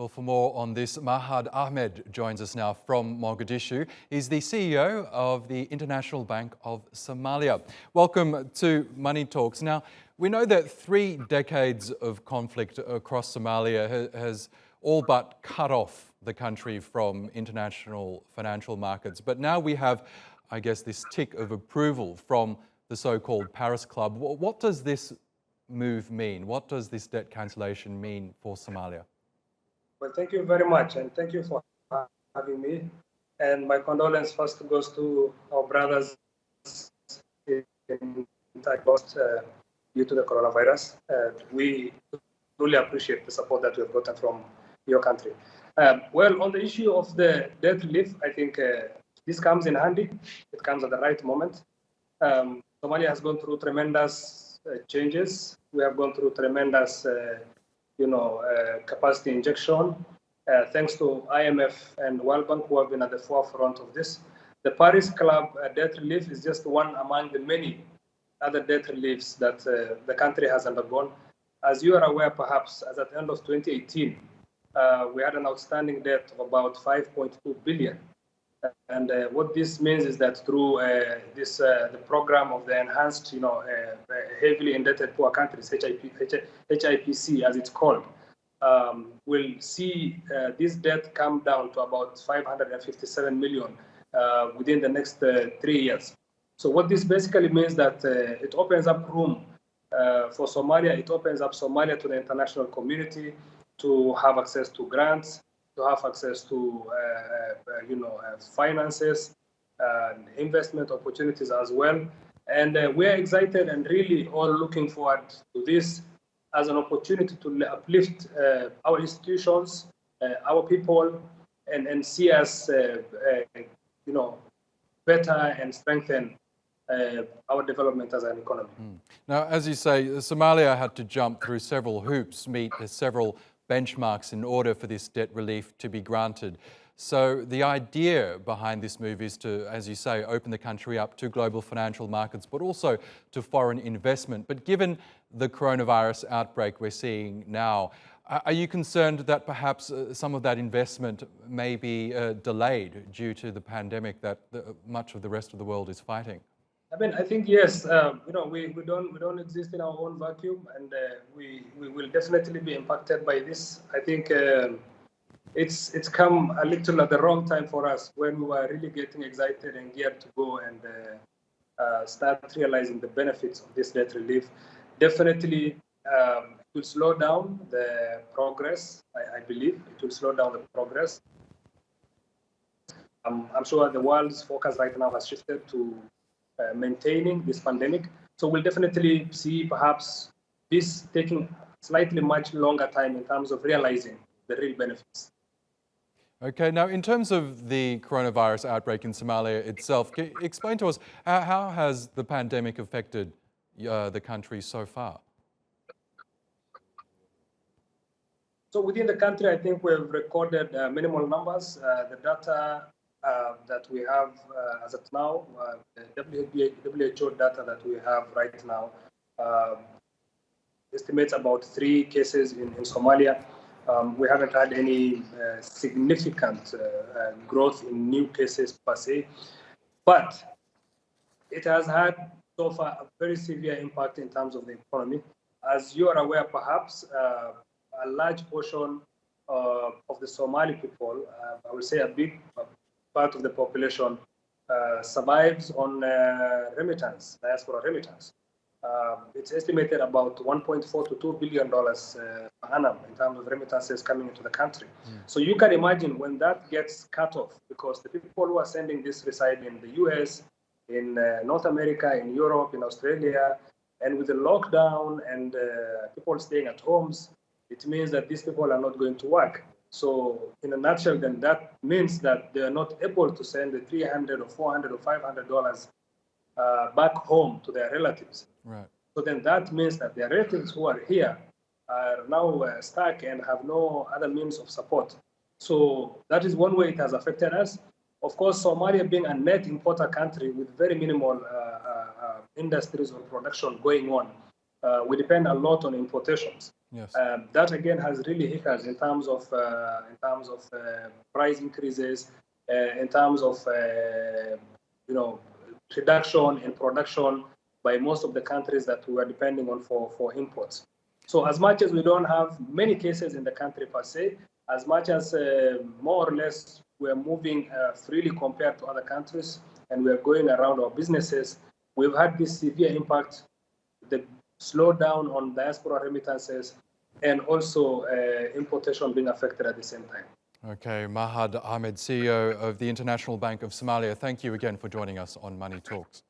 Well, for more on this, Mahad Ahmed joins us now from Mogadishu. He's the CEO of the International Bank of Somalia. Welcome to Money Talks. Now, we know that 3 decades of conflict across Somalia has all but cut off the country from international financial markets. But now we have, I guess, this tick of approval from the so-called Paris Club. What does this move mean? What does this debt cancellation mean for Somalia? Well, thank you very much, and thank you for having me. And my condolence first goes to our brothers in lost due to the coronavirus. We truly appreciate the support that we have gotten from your country. Well, on the issue of the debt relief, I think this comes in handy. It comes at the right moment. Somalia has gone through tremendous changes. We have gone through tremendous capacity injection, thanks to IMF and World Bank, who have been at the forefront of this. The Paris Club debt relief is just one among the many other debt reliefs that the country has undergone. As you are aware, perhaps, as at the end of 2018, we had an outstanding debt of about 5.2 billion. And what this means is that through the program of the enhanced, heavily indebted poor countries, HIPC as it's called, will see this debt come down to about 557 million within the next 3 years. So what this basically means that it opens up room for Somalia. It opens up Somalia to the international community to have access to grants, to have access to finances, investment opportunities as well. And we're excited and really all looking forward to this as an opportunity to uplift our institutions, our people, and see us, better and strengthen our development as an economy. Now, as you say, Somalia had to jump through several hoops, meet several benchmarks in order for this debt relief to be granted. So the idea behind this move is to, as you say, open the country up to global financial markets, but also to foreign investment. But given the coronavirus outbreak we're seeing now, are you concerned that perhaps some of that investment may be delayed due to the pandemic that much of the rest of the world is fighting? I mean, I think yes. We don't exist in our own vacuum, and we will definitely be impacted by this. I think it's come a little at the wrong time for us when we were really getting excited and geared to go and start realizing the benefits of this debt relief. Definitely, it will slow down the progress. I believe it will slow down the progress. I'm sure the world's focus right now has shifted to maintaining this pandemic. So we'll definitely see perhaps this taking slightly much longer time in terms of realizing the real benefits. Okay, now in terms of the coronavirus outbreak in Somalia itself, can you explain to us how has the pandemic affected the country so far? So within the country, I think we've recorded minimal numbers. The data that we have as of now, the WHO data that we have right now, estimates about 3 cases in Somalia. We haven't had any significant growth in new cases per se, but it has had so far a very severe impact in terms of the economy. As you are aware, perhaps, a large portion of the Somali people, I would say a big part of the population, survives on remittance, diaspora remittance. It's estimated about $1.4 to $2 billion per annum in terms of remittances coming into the country. So you can imagine when that gets cut off, because the people who are sending this reside in the US, in North America, in Europe, in Australia, and with the lockdown and people staying at homes, it means that these people are not going to work. So in a nutshell, then that means that they are not able to send the $300 or $400 or $500 back home to their relatives. Right. So then that means that their relatives who are here are now stuck and have no other means of support. So that is one way it has affected us. Of course, Somalia being a net importer country with very minimal industries or production going on, we depend a lot on importations. Yes. That again has really hit us in terms of price increases, in terms of reduction in production by most of the countries that we were depending on for imports. So as much as we don't have many cases in the country per se, as much as more or less we're moving freely compared to other countries and we're going around our businesses, we've had this severe impact, the slowdown on diaspora remittances, and also importation being affected at the same time. Okay, Mahad Ahmed, CEO of the International Bank of Somalia, thank you again for joining us on Money Talks.